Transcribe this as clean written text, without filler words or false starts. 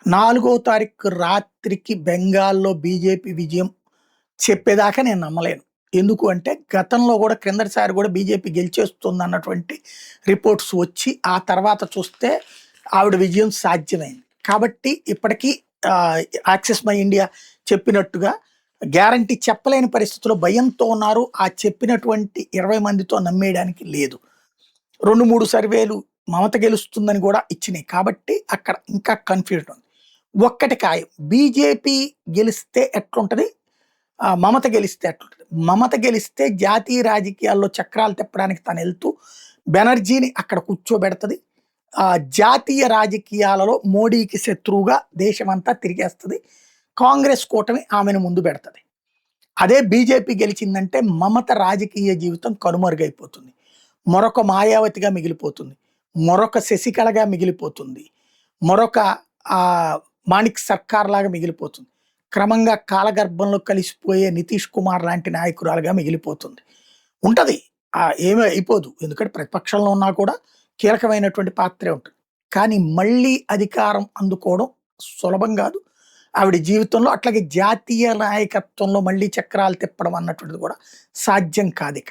4వ తారీఖు రాత్రికి బెంగాల్‌లో బీజేపీ విజయం చెప్పేదాకా నేను నమ్మలేను. ఎందుకు అంటే గతంలో గూడా క్రిందటిసారి గూడా బీజేపీ గెలిచేస్తుందన్నటువంటి రిపోర్ట్స్ వచ్చి, ఆ తర్వాత చూస్తే ఆవిడ విజయం సాధ్యమైంది. కాబట్టి ఇప్పటికీ యాక్సెస్ మై ఇండియా చెప్పినట్టుగా గ్యారంటీ చెప్పలేని పరిస్థితిలో భయంతో ఉన్నారు. ఆ చెప్పినటువంటి 20 మందితో నమ్మేయడానికి లేదు. 2, 3 సర్వేలు మమత గెలుస్తుందని గూడా ఇచ్చినియి. కాబట్టి అక్కడ ఇంకా కన్‌ఫ్యూజన్ ఉంది. ఒక్కటి ఖాయం. బీజేపీ గెలిస్తే ఎట్లుంటది? మమత గెలిస్తే ఎట్లుంటది? మమత గెలిస్తే జాతీయ రాజకీయాల్లో చక్రాలు తిప్పడానికి తనెళ్తూ బెనర్జీని అక్కడ కూర్చోబెడతది. జాతీయ రాజకీయాలలో మోడీకి శత్రువుగా దేశమంతా తిరిగేస్తది. కాంగ్రెస్ కూటమి ఆమెను ముందు బెడతది. అదే బీజేపీ గెలిచిందంటే మమత రాజకీయ జీవితం కనుమరుగైపోతుంది. మరొక మాయావతిగా మిగిలిపోతుంది. మరొక శశికళగా మిగిలిపోతుంది. మరొక మాణిక్ సర్కార్ లాగా మిగిలిపోతుంది. క్రమంగా కాలగర్భంలో కలిసిపోయే నితీష్ కుమార్ లాంటి నాయకురాలుగా మిగిలిపోతుంది. ఉంటది. ఏమీ అయిపోదు. ఎందుకంటే ప్రతిపక్షంలో ఉన్నా కూడా కీలకమైనటువంటి పాత్రే ఉంటుంది. కానీ మళ్ళీ అధికారం అందుకోవడం సులభం గాదు. ఆవిడ జీవితంలో అట్లాగే జాతీయ నాయకత్వంలో మళ్ళీ చక్రాలు తిప్పడం అన్నటువంటిది కూడా సాధ్యం కాదిక.